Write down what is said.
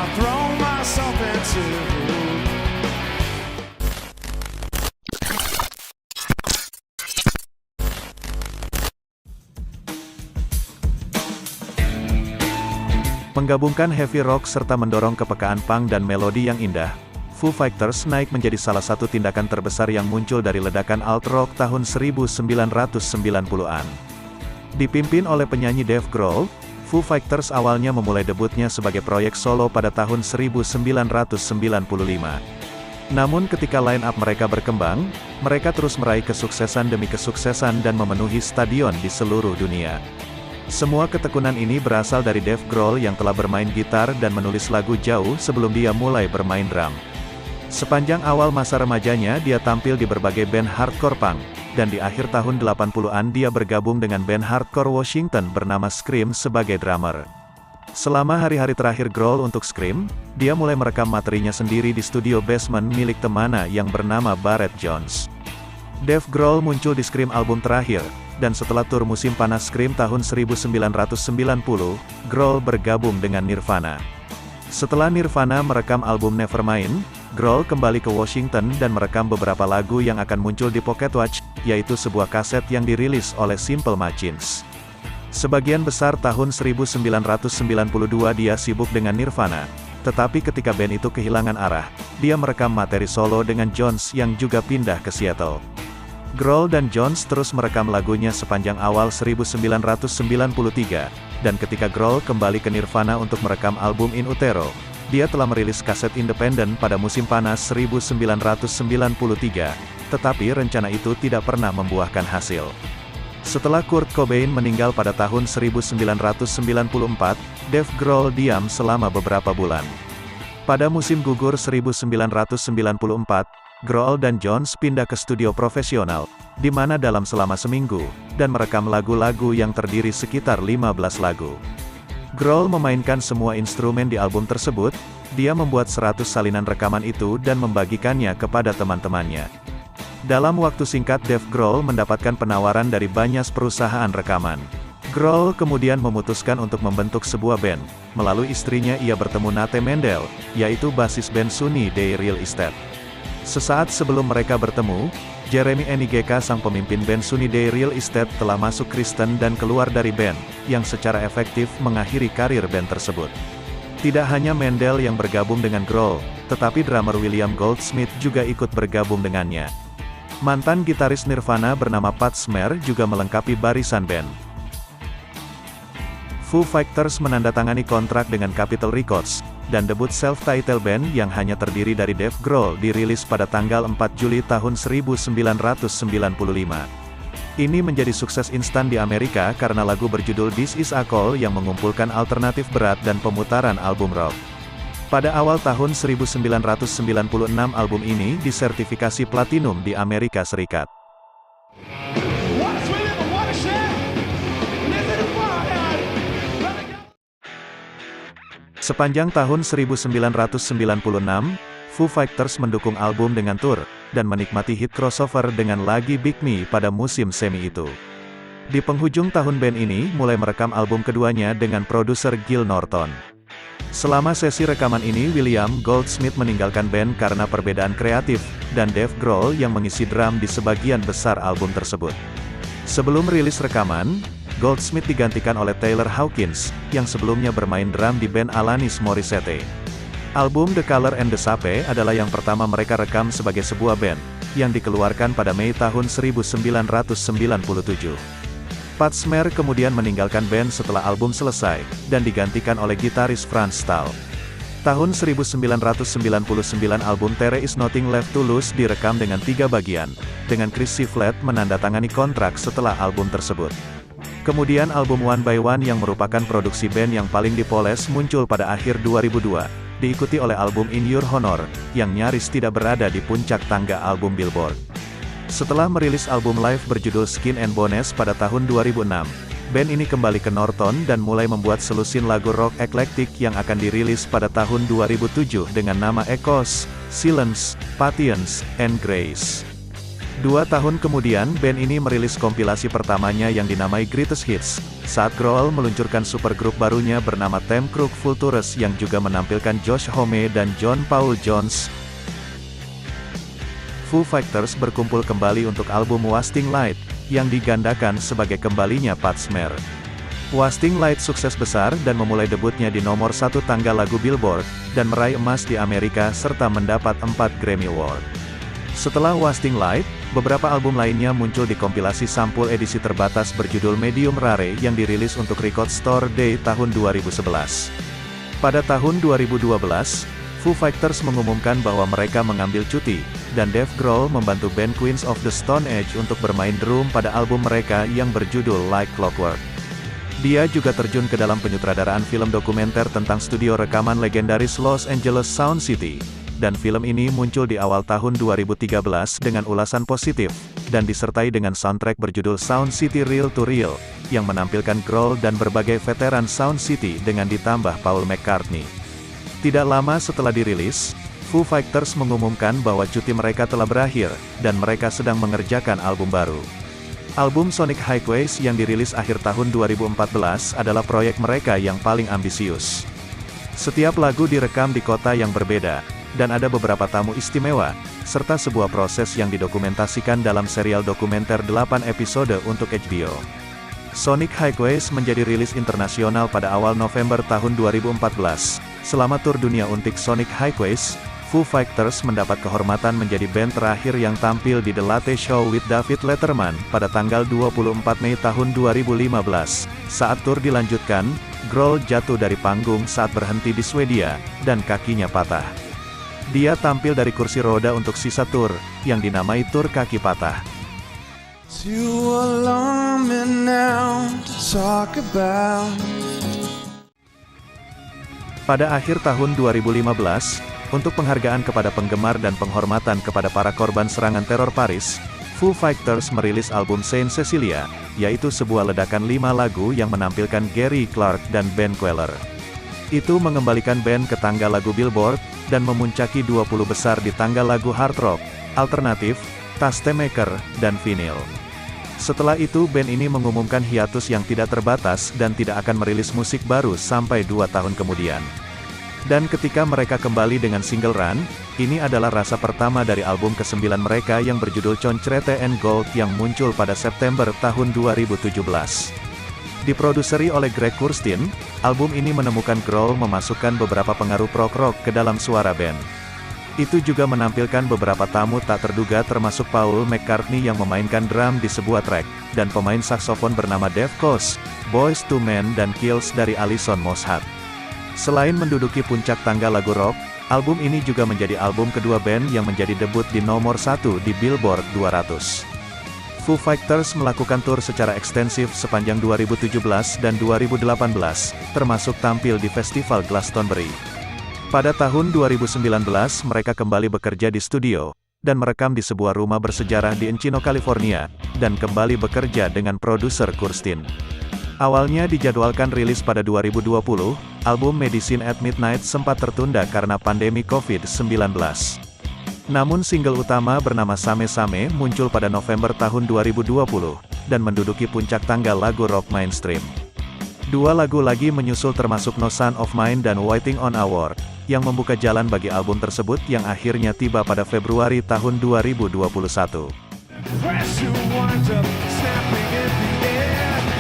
I'll throw myself into. Menggabungkan heavy rock serta mendorong kepekaan punk dan melodi yang indah, Foo Fighters naik menjadi salah satu tindakan terbesar yang muncul dari ledakan alt rock tahun 1990-an. Dipimpin oleh penyanyi Dave Grohl, Foo Fighters awalnya memulai debutnya sebagai proyek solo pada tahun 1995. Namun ketika line-up mereka berkembang, mereka terus meraih kesuksesan demi kesuksesan dan memenuhi stadion di seluruh dunia. Semua ketekunan ini berasal dari Dave Grohl yang telah bermain gitar dan menulis lagu jauh sebelum dia mulai bermain drum. Sepanjang awal masa remajanya dia tampil di berbagai band hardcore punk, dan di akhir tahun 80-an dia bergabung dengan band hardcore Washington bernama Scream sebagai drummer. Selama hari-hari terakhir Grohl untuk Scream, dia mulai merekam materinya sendiri di studio basement milik temannya yang bernama Barrett Jones. Dave Grohl muncul di Scream album terakhir, dan setelah tur musim panas Scream tahun 1990, Grohl bergabung dengan Nirvana. Setelah Nirvana merekam album Nevermind, Grohl kembali ke Washington dan merekam beberapa lagu yang akan muncul di Pocket Watch, yaitu sebuah kaset yang dirilis oleh Simple Machines. Sebagian besar tahun 1992 dia sibuk dengan Nirvana, tetapi ketika band itu kehilangan arah, dia merekam materi solo dengan Jones yang juga pindah ke Seattle. Grohl dan Jones terus merekam lagunya sepanjang awal 1993, dan ketika Grohl kembali ke Nirvana untuk merekam album In Utero, dia telah merilis kaset independen pada musim panas 1993, tetapi rencana itu tidak pernah membuahkan hasil. Setelah Kurt Cobain meninggal pada tahun 1994, Dave Grohl diam selama beberapa bulan. Pada musim gugur 1994, Grohl dan Jones pindah ke studio profesional, di mana dalam selama seminggu, dan merekam lagu-lagu yang terdiri sekitar 15 lagu. Grohl memainkan semua instrumen di album tersebut, dia membuat 100 salinan rekaman itu dan membagikannya kepada teman-temannya. Dalam waktu singkat Dave Grohl mendapatkan penawaran dari banyak perusahaan rekaman. Grohl kemudian memutuskan untuk membentuk sebuah band. Melalui istrinya ia bertemu Nate Mendel, yaitu basis band Sunny Day Real Estate. Sesaat sebelum mereka bertemu, Jeremy Enigeka sang pemimpin band Sunny Day Real Estate telah masuk Kristen dan keluar dari band, yang secara efektif mengakhiri karir band tersebut. Tidak hanya Mendel yang bergabung dengan Grohl, tetapi drummer William Goldsmith juga ikut bergabung dengannya. Mantan gitaris Nirvana bernama Pat Smear juga melengkapi barisan band. Foo Fighters menandatangani kontrak dengan Capitol Records, dan debut self-titled band yang hanya terdiri dari Dave Grohl dirilis pada tanggal 4 Juli tahun 1995. Ini menjadi sukses instan di Amerika karena lagu berjudul This Is a Call yang mengumpulkan alternatif berat dan pemutaran album rock. Pada awal tahun 1996 album ini disertifikasi platinum di Amerika Serikat. Sepanjang tahun 1996, Foo Fighters mendukung album dengan tur, dan menikmati hit crossover dengan lagu Big Me pada musim semi itu. Di penghujung tahun band ini mulai merekam album keduanya dengan produser Gil Norton. Selama sesi rekaman ini William Goldsmith meninggalkan band karena perbedaan kreatif, dan Dave Grohl yang mengisi drum di sebagian besar album tersebut. Sebelum rilis rekaman, Goldsmith digantikan oleh Taylor Hawkins, yang sebelumnya bermain drum di band Alanis Morissette. Album The Color and the Shape adalah yang pertama mereka rekam sebagai sebuah band, yang dikeluarkan pada Mei tahun 1997. Pat Smear kemudian meninggalkan band setelah album selesai, dan digantikan oleh gitaris Franz Stahl. Tahun 1999 album There Is Nothing Left to Lose direkam dengan 3 bagian, dengan Chris Shiflett menandatangani kontrak setelah album tersebut. Kemudian album One by One yang merupakan produksi band yang paling dipoles muncul pada akhir 2002, diikuti oleh album In Your Honor, yang nyaris tidak berada di puncak tangga album Billboard. Setelah merilis album live berjudul Skin and Bones pada tahun 2006, band ini kembali ke Norton dan mulai membuat selusin lagu rock eklektik yang akan dirilis pada tahun 2007 dengan nama Echoes, Silence, Patience, and Grace. 2 tahun kemudian band ini merilis kompilasi pertamanya yang dinamai Greatest Hits, saat Grohl meluncurkan supergrup barunya bernama Them Crooked Vultures yang juga menampilkan Josh Homme dan John Paul Jones. Foo Fighters berkumpul kembali untuk album Wasting Light, yang digandakan sebagai kembalinya Pat Smear. Wasting Light sukses besar dan memulai debutnya di nomor 1 tangga lagu Billboard, dan meraih emas di Amerika serta mendapat 4 Grammy Award. Setelah Wasting Light, beberapa album lainnya muncul di kompilasi sampul edisi terbatas berjudul Medium Rare yang dirilis untuk Record Store Day tahun 2011. Pada tahun 2012, Foo Fighters mengumumkan bahwa mereka mengambil cuti, dan Dave Grohl membantu band Queens of the Stone Age untuk bermain drum pada album mereka yang berjudul Like Clockwork. Dia juga terjun ke dalam penyutradaraan film dokumenter tentang studio rekaman legendaris Los Angeles Sound City, dan film ini muncul di awal tahun 2013 dengan ulasan positif, dan disertai dengan soundtrack berjudul Sound City Real to Real, yang menampilkan Grohl dan berbagai veteran Sound City dengan ditambah Paul McCartney. Tidak lama setelah dirilis, Foo Fighters mengumumkan bahwa cuti mereka telah berakhir, dan mereka sedang mengerjakan album baru. Album Sonic Highways yang dirilis akhir tahun 2014 adalah proyek mereka yang paling ambisius. Setiap lagu direkam di kota yang berbeda, dan ada beberapa tamu istimewa, serta sebuah proses yang didokumentasikan dalam serial dokumenter 8 episode untuk HBO. Sonic Highways menjadi rilis internasional pada awal November tahun 2014. Selama tur dunia untuk Sonic Highways, Foo Fighters mendapat kehormatan menjadi band terakhir yang tampil di The Late Show with David Letterman pada tanggal 24 Mei tahun 2015. Saat tur dilanjutkan, Grohl jatuh dari panggung saat berhenti di Swedia, dan kakinya patah. Dia tampil dari kursi roda untuk sisa tur, yang dinamai tur kaki patah. Too alarming now to talk about. Pada akhir tahun 2015, untuk penghargaan kepada penggemar dan penghormatan kepada para korban serangan teror Paris, Foo Fighters merilis album Saint Cecilia, yaitu sebuah ledakan 5 lagu yang menampilkan Gary Clark dan Ben Queller. Itu mengembalikan band ke tangga lagu Billboard, dan memuncaki 20 besar di tangga lagu hard rock, alternatif, tastemaker, dan vinyl. Setelah itu band ini mengumumkan hiatus yang tidak terbatas dan tidak akan merilis musik baru sampai 2 tahun kemudian. Dan ketika mereka kembali dengan single Run, ini adalah rasa pertama dari album ke-9 mereka yang berjudul Concrete and Gold yang muncul pada September tahun 2017. Diproduseri oleh Greg Kurstin, album ini menemukan Grohl memasukkan beberapa pengaruh prog rock ke dalam suara band. Itu juga menampilkan beberapa tamu tak terduga termasuk Paul McCartney yang memainkan drum di sebuah track, dan pemain saksofon bernama Dave Koz, Boyz II Men dan Kills dari Alison Mosshart. Selain menduduki puncak tangga lagu rock, album ini juga menjadi album kedua band yang menjadi debut di nomor 1 di Billboard 200. Foo Fighters melakukan tur secara ekstensif sepanjang 2017 dan 2018, termasuk tampil di Festival Glastonbury. Pada tahun 2019 mereka kembali bekerja di studio, dan merekam di sebuah rumah bersejarah di Encino, California, dan kembali bekerja dengan produser Kurstin. Awalnya dijadwalkan rilis pada 2020, album Medicine at Midnight sempat tertunda karena pandemi COVID-19. Namun single utama bernama Same Same muncul pada November tahun 2020, dan menduduki puncak tangga lagu rock mainstream. 2 lagu lagi menyusul termasuk No Son of Mine dan Waiting on a War, yang membuka jalan bagi album tersebut yang akhirnya tiba pada Februari tahun 2021. Pressure winds up, snapping in the air.